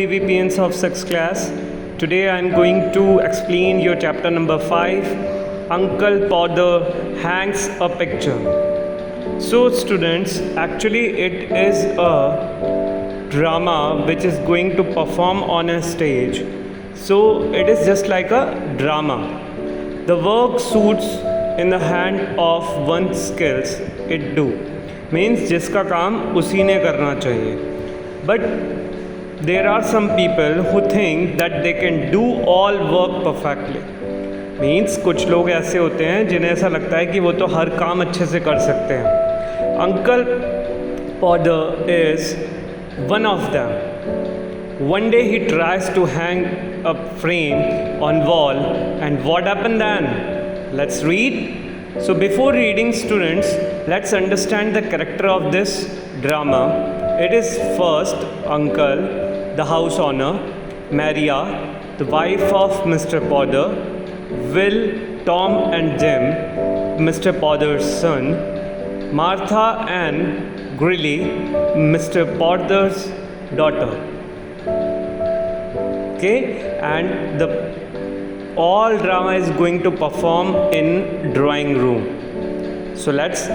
BVPNs of 6th class. Today I am going to explain your chapter number 5, Uncle Podder Hangs a Picture. So students, actually it is a drama which is going to perform on a stage. So it is just like a drama. The work suits in the hand of one's skills it do. Means जिसका काम उसी ने करना चाहिए. But there are some people who think that they can do all work perfectly. Means कुछ लोग ऐसे होते हैं जिन्हें ऐसा लगता है कि वो तो हर काम अच्छे से कर सकते हैं. Uncle Podder is one of them. One day he tries to hang a frame on wall, and what happened then? Let's read. So before reading, students, let's understand the character of this drama. It is first Uncle, the house owner, Maria, the wife of Mr. Podder, Will, Tom and Jim, Mr. Podder's son, Martha and Grilly, Mr. Podder's daughter. Okay, and the all drama is going to perform in drawing room. So let's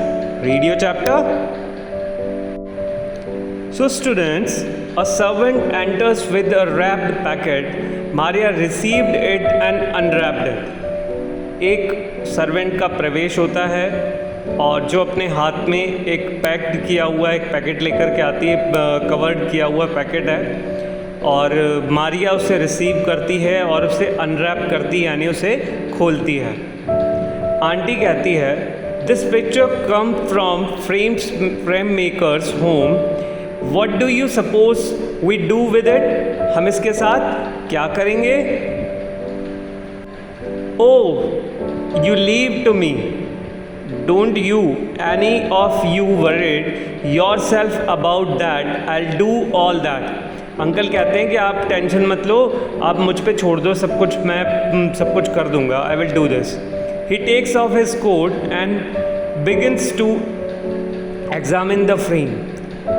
read your chapter. So students, a servant enters with a wrapped packet. Maria received it and unwrapped it. एक servant का प्रवेश होता है और जो अपने हाथ में एक पैक्ड किया हुआ एक पैकेट लेकर के आती है, कवर्ड किया हुआ पैकेट है, और मारिया उसे रिसीव करती है और उसे अनरैप करती है, यानी उसे खोलती है. आंटी कहती है, this picture come from frame makers home. What do you suppose we do with it? हम इसके साथ क्या करेंगे? Oh, you leave to me. Don't you any of you worried yourself about that. I do all that. Uncle कहते हैं कि आप tension मत लो, आप मुझ पे छोड़ दो, सब कुछ मैं सब कुछ कर दूंगा. I will do this. He takes off his coat and begins to examine the frame.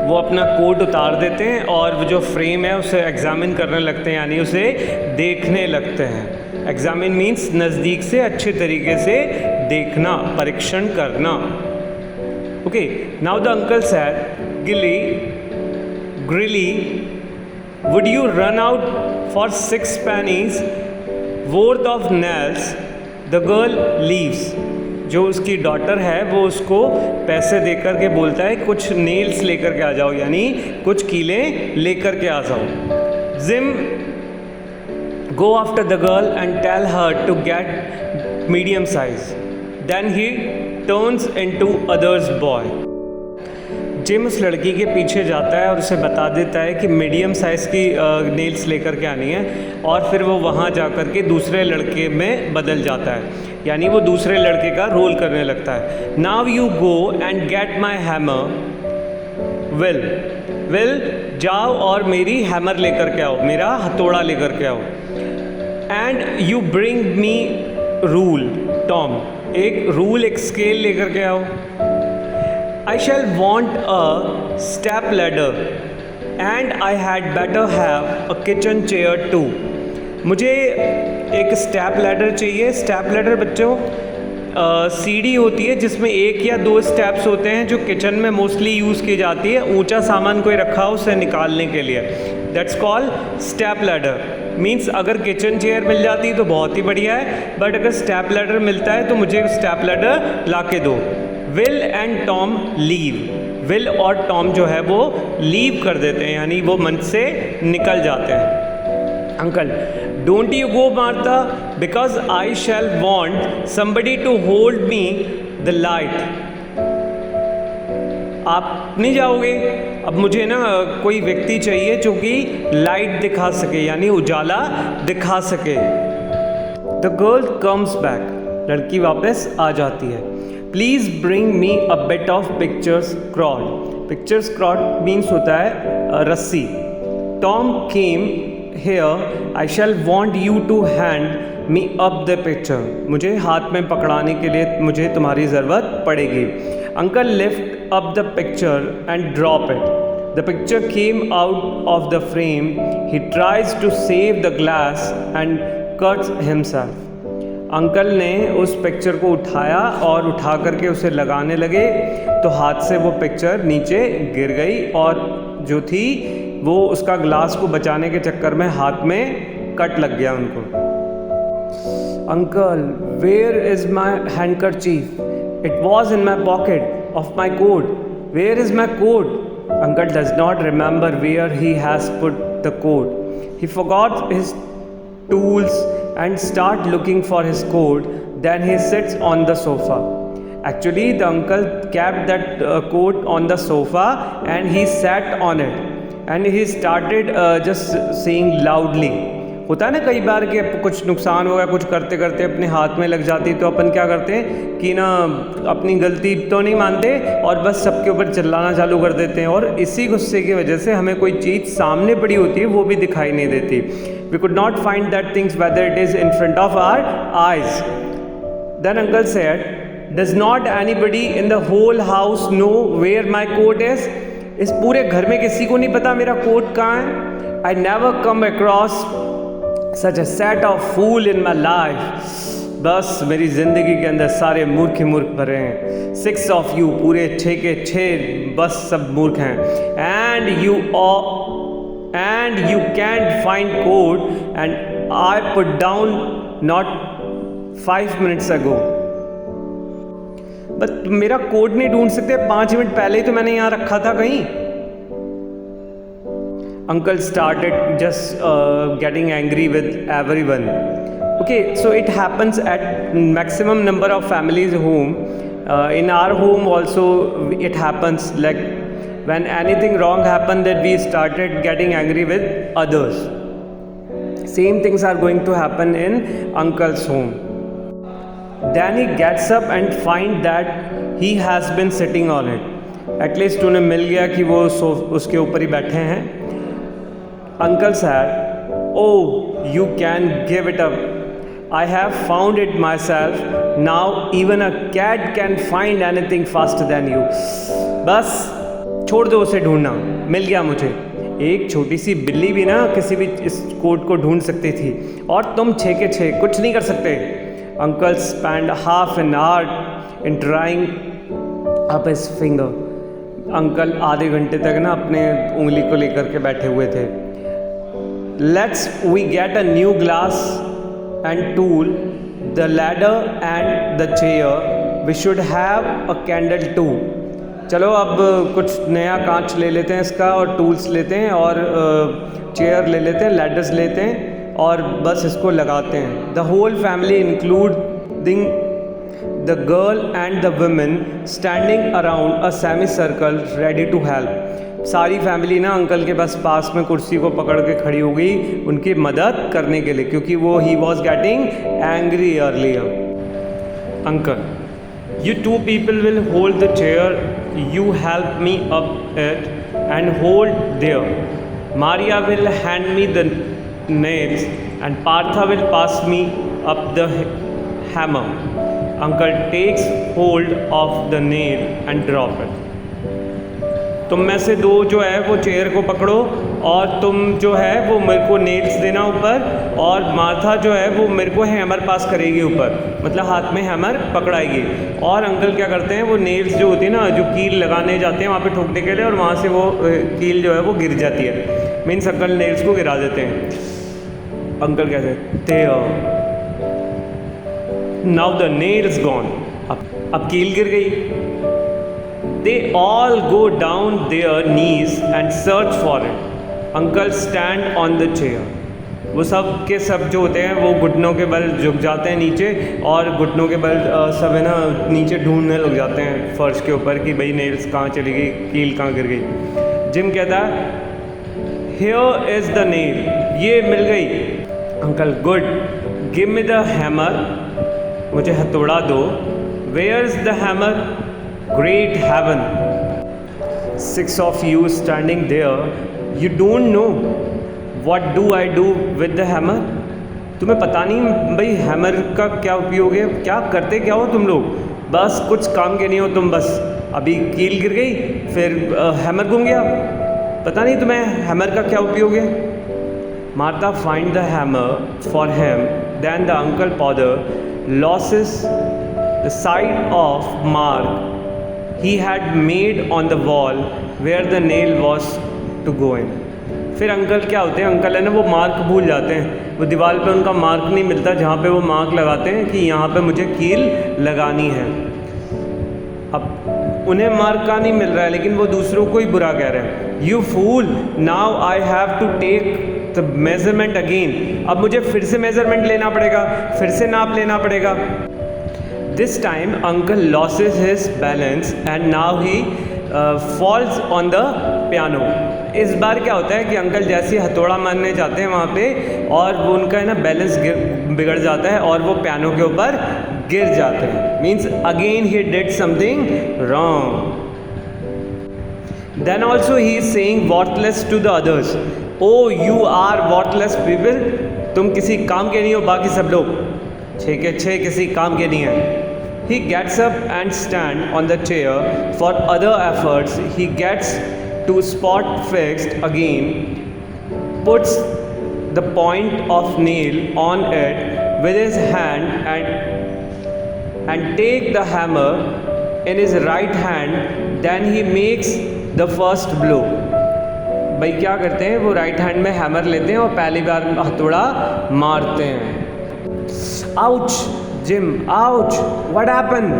वो अपना कोट उतार देते हैं और वो जो फ्रेम है उसे एग्जामिन करने लगते हैं, यानी उसे देखने लगते हैं. एग्जामिन मीन्स नज़दीक से अच्छे तरीके से देखना, परीक्षण करना. Okay, now the uncle said, Grilly, would you run out for 6 pennies worth of nails? The girl leaves. जो उसकी डॉटर है वो उसको पैसे देकर के बोलता है कुछ नेल्स लेकर के आ जाओ, यानी कुछ कीलें लेकर के आ जाओ. Jim go after the girl and tell her to get medium size. Then he turns into other's boy. Gym उस लड़की के पीछे जाता है और उसे बता देता है कि मीडियम साइज़ की नेल्स लेकर के आनी है, और फिर वो वहाँ जा कर के दूसरे लड़के में बदल जाता है, यानी वो दूसरे लड़के का रोल करने लगता है. Now you go and get my hammer. Will जाओ और मेरी हैमर लेकर के आओ, मेरा हथौड़ा लेकर के आओ. And you bring me rule. Tom, एक रूल, एक स्केल लेकर के आओ. I shall want a step ladder and I had better have a kitchen chair too. मुझे एक स्टेप लैडर चाहिए. स्टेप लैडर बच्चों सीढ़ी होती है जिसमें 1 या 2 स्टेप्स होते हैं जो किचन में मोस्टली यूज़ की जाती है. ऊंचा सामान कोई रखा हो उसे निकालने के लिए. That's called step ladder. Means अगर किचन चेयर मिल जाती तो बहुत ही बढ़िया है, बट अगर स्टेप लैडर मिलता है तो मुझे स्टेप लैडर ला के दो. Will and Tom leave. Will और टॉम जो है वो लीव कर देते हैं, यानी वो मंच से निकल जाते हैं. Uncle, don't you go Martha, because I shall want somebody to hold me the light. आप नहीं जाओगे? अब मुझे ना कोई व्यक्ति चाहिए जो कि लाइट दिखा सके, यानी उजाला दिखा सके. The girl comes back. लड़की वापस आ जाती है. Please bring me a bit of pictures cord. Pictures cord means होता है रस्सी. Tom came here. I shall want you to hand me up the picture. मुझे हाथ में पकड़ाने के लिए मुझे तुम्हारी ज़रूरत पड़ेगी. Uncle lift up the picture and drop it. The picture came out of the frame. He tries to save the glass and cuts himself. Uncle ने उस पिक्चर को उठाया और उठा करके उसे लगाने लगे तो हाथ से वो पिक्चर नीचे गिर गई और जो थी वो उसका ग्लास को बचाने के चक्कर में हाथ में कट लग गया उनको. Uncle, where is my handkerchief? It was in my pocket of my coat. Where is my coat? Uncle does not remember where he has put the coat. He forgot his tools and start looking for his coat. Then he sits on the sofa. Actually, the uncle kept that coat on the sofa and he sat on it. And he started just saying loudly. होता है ना कई बार कि कुछ नुकसान हो गया, कुछ करते करते अपने हाथ में लग जाती तो अपन क्या करते हैं कि ना अपनी गलती तो नहीं मानते और बस सबके ऊपर चिल्लाना चालू कर देते हैं और इसी गुस्से की वजह से हमें कोई चीज़ सामने पड़ी होती है वो भी दिखाई नहीं देती. We could not find that things whether it is in front of our eyes. Then uncle said, does not anybody in the whole house know where my coat is? इस पूरे घर में किसी को नहीं पता मेरा कोट कहाँ है. I never come across such a set of fool in my life. बस मेरी ज़िंदगी के अंदर सारे मूर्ख ही मूर्ख भरे हैं. 6 ऑफ यू, पूरे 6 के 6 बस सब मूर्ख हैं. And you can't find code and I put down not 5 minutes ago. बस मेरा कोड नहीं ढूंढ सकते, 5 मिनट पहले ही तो मैंने यहाँ रखा था कहीं. Uncle started just getting angry with everyone. Okay, so it happens at maximum number of families home. In our home also it happens, like when anything wrong happened that we started getting angry with others. Same things are going to happen in uncle's home. Then he gets up and find that he has been sitting on it. At least उन्हें मिल गया कि वो उसके ऊपर ही बैठे हैं. Uncle said, "Oh, you can give it up. I have found it myself. Now even a cat can find anything faster than you." बस छोड़ दो उसे ढूंढना, मिल गया मुझे. एक छोटी सी बिल्ली भी ना किसी भी इस कोड को ढूंढ सकती थी और तुम 6 के 6 कुछ नहीं कर सकते. Uncle spent half an hour in drawing up his finger. Uncle आधे घंटे तक ना अपने उंगली को लेकर के बैठे हुए थे. Let's we get a new glass and tool, the ladder and the chair. We should have a candle too. चलो अब कुछ नया कांच ले लेते हैं इसका और टूल्स लेते हैं और चेयर ले लेते हैं, लैडर्स लेते हैं और बस इसको लगाते हैं. The whole family including the girl and the women standing around a semicircle ready to help. सारी फैमिली ना अंकल के बस पास में कुर्सी को पकड़ के खड़ी हो गई उनकी मदद करने के लिए क्योंकि वो he was getting angry earlier. Uncle, you 2 people will hold the chair, you help me up it and hold there. Maria will hand me the nails and Partha will pass me up the hammer. Uncle takes hold of the nail and drop it. तुम में से 2 जो है वो chair को पकड़ो और तुम जो है वो मेरे को नेल्स देना ऊपर और माथा जो है वो मेरे को हैमर पास करेगी ऊपर, मतलब हाथ में हैमर पकड़ाएगी. और अंकल क्या करते हैं, वो नेल्स जो होती है ना जो कील लगाने जाते हैं वहाँ पे ठोकने के लिए और वहाँ से वो कील जो है वो गिर जाती है. मीन्स अंकल नेल्स को गिरा देते हैं. अंकल कहते हैं नाउ द नेल्स गॉन. अब कील गिर गई. They all go down their knees and search for it. Uncle stand on the chair. वो सब के सब जो होते हैं वो घुटनों के बल झुक जाते हैं नीचे और घुटनों के बल सब है ना नीचे ढूंढने लग जाते हैं फर्श के ऊपर कि भाई नेल्स कहाँ चली गई, कील कहाँ गिर गई. जिम कहता है Here is the nail. ये मिल गई. Uncle, good. Give me the hammer. मुझे हथौड़ा दो. Where is the hammer? Great heaven. 6 of you standing there. You don't know. What do I do with the hammer? तुम्हें पता नहीं भाई हैमर का क्या उपयोग है, क्या करते क्या हो तुम लोग. बस कुछ काम के नहीं हो तुम. बस अभी कील गिर गई फिर हैमर घूम गया. पता नहीं तुम्हें हैमर का क्या उपयोग है? Martha find the hammer for him. Then the uncle father loses the sight of mark he had made on the wall where the nail was to go in. फिर अंकल क्या होते हैं, अंकल है ना वो मार्क भूल जाते हैं, वो दीवार पे उनका मार्क नहीं मिलता जहाँ पे वो मार्क लगाते हैं कि यहाँ पे मुझे कील लगानी है। अब उन्हें मार्क का नहीं मिल रहा है लेकिन वो दूसरों को ही बुरा कह रहे हैं। You fool, now I have to take the measurement again. अब मुझे फिर से मेजरमेंट लेना पड़ेगा, फिर से नाप लेना पड़ेगा। This time uncle losses his balance and now he falls on the piano. इस बार क्या होता है कि अंकल जैसे हथौड़ा मारने जाते हैं वहाँ पे और वो उनका है ना बैलेंस बिगड़ जाता है और वो पियानो के ऊपर गिर जाते हैं। Means again he did something wrong. Then also he is saying worthless to the others, oh you are worthless people, तुम किसी काम के नहीं हो, बाकी सब लोग छः के छः किसी काम के नहीं हैं। He gets up and stand on the chair for other efforts. He gets to spot fixed again, puts the point of nail on it with his hand and take the hammer in his right hand. Then he makes the first blow. भाई क्या करते हैं, वो right hand में hammer लेते हैं और पहली बार हथौड़ा मारते हैं। Ouch Jim, ouch! What happened?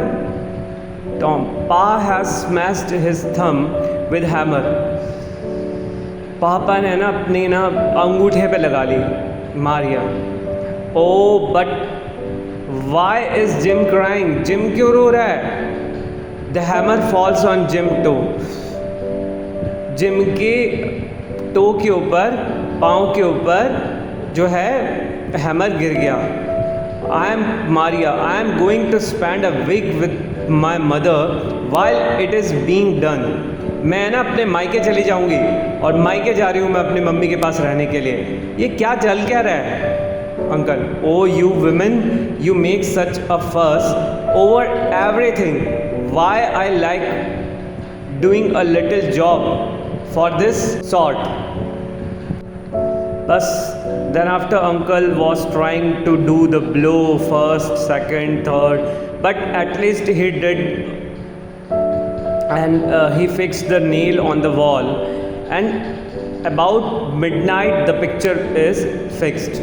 Tom, Pa has smashed his thumb with hammer. पापा ने ना अपनी ना अंगूठे पे लगा ली, Maria. Oh, but why is Jim crying? Jim क्यों रो रहा है? The hammer falls on Jim toe. Jim के टो के ऊपर, पाँव के ऊपर जो है हैमर गिर गया। I am Maria. I am going to spend a week with my mother while it is being done. मैं ना अपने मायके चली जाऊंगी और मायके जा रही हूँ मैं अपनी मम्मी के पास रहने के लिए। ये क्या चल क्या रहा है? Uncle, oh you women, you make such a fuss over everything. Why I like doing a little job for this sort. बस then after uncle was trying to do the blow first, second, third, but at least he did, and he fixed the nail on the wall, and about midnight the picture is fixed.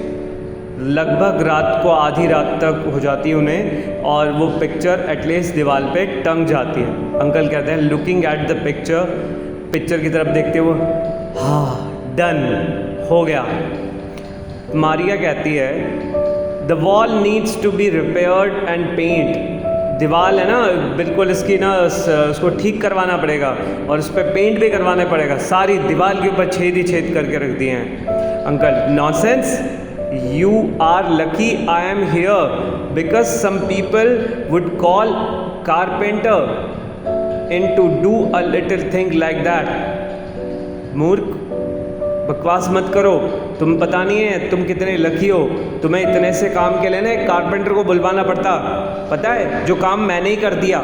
लगभग रात को आधी रात तक हो जाती है उन्हें और वो पिक्चर एटलीस्ट दीवार पे टंग जाती है। अंकल कहते हैं looking at the picture, picture की तरफ देखते हुए, हाँ डन, हो गया। मारिया कहती है the wall needs to be repaired and paint. दीवार है ना बिल्कुल इसकी ना उसको ठीक करवाना पड़ेगा और उस पर पेंट भी करवाना पड़ेगा। सारी दीवार के ऊपर छेद ही छेद करके रख दिए हैं। Uncle, nonsense, you are lucky I am here because some people would call carpenter in to do a little thing like that. मूर्ख, बकवास मत करो, तुम पता नहीं है तुम कितने लकी हो, तुम्हें इतने से काम के लिए ना एक कारपेंटर को बुलवाना पड़ता, पता है, जो काम मैंने ही कर दिया।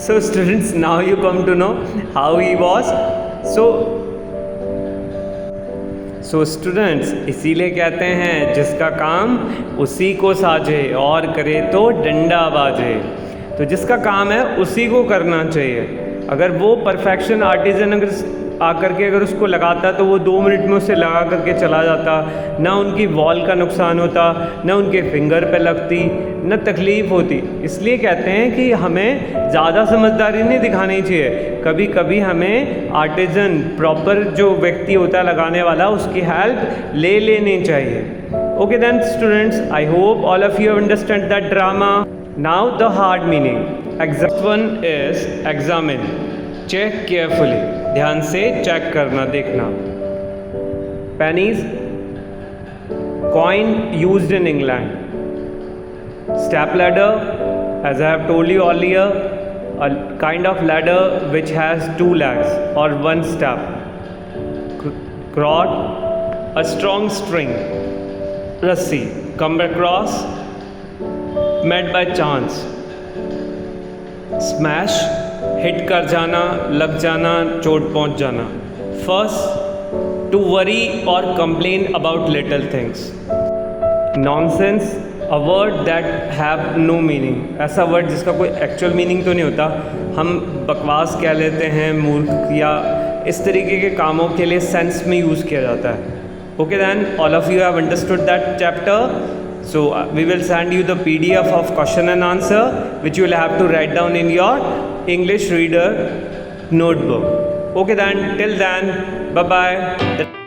So students, now you come to know how he was. So students, इसीलिए कहते हैं जिसका काम उसी को साझे और करे तो डंडा बाजे। तो जिसका काम है उसी को करना चाहिए। अगर वो परफेक्शन आर्टिजन अगर आकर के अगर उसको लगाता तो वो 2 मिनट में उसे लगा करके चला जाता, ना उनकी वॉल का नुकसान होता, ना उनके फिंगर पे लगती, ना तकलीफ़ होती। इसलिए कहते हैं कि हमें ज़्यादा समझदारी नहीं दिखानी चाहिए, कभी कभी हमें आर्टिजन प्रॉपर जो व्यक्ति होता है लगाने वाला उसकी हेल्प ले लेनी चाहिए। Okay then students, I hope all of you understand that drama. Now the hard meaning. Example 1 is examine, check carefully, ध्यान से चेक करना, देखना। Pennies, coin used in England. Step ladder, as I have told you earlier, a kind of ladder which has 2 legs or 1 step. Rod, a strong string. Rassi, come across, met by chance. Smash, hit कर जाना, लग जाना, चोट पहुंच जाना। First, to worry और complain about little things. Nonsense, a word that have no meaning, ऐसा word जिसका कोई एक्चुअल मीनिंग तो नहीं होता, हम बकवास कह लेते हैं, मूर्ख, या इस तरीके के कामों के लिए सेंस में यूज़ किया जाता है। Okay then, all of you have understood that chapter, so we will send you the PDF of question and answer which you will have to write down in your English reader notebook. Okay then, till then, bye bye.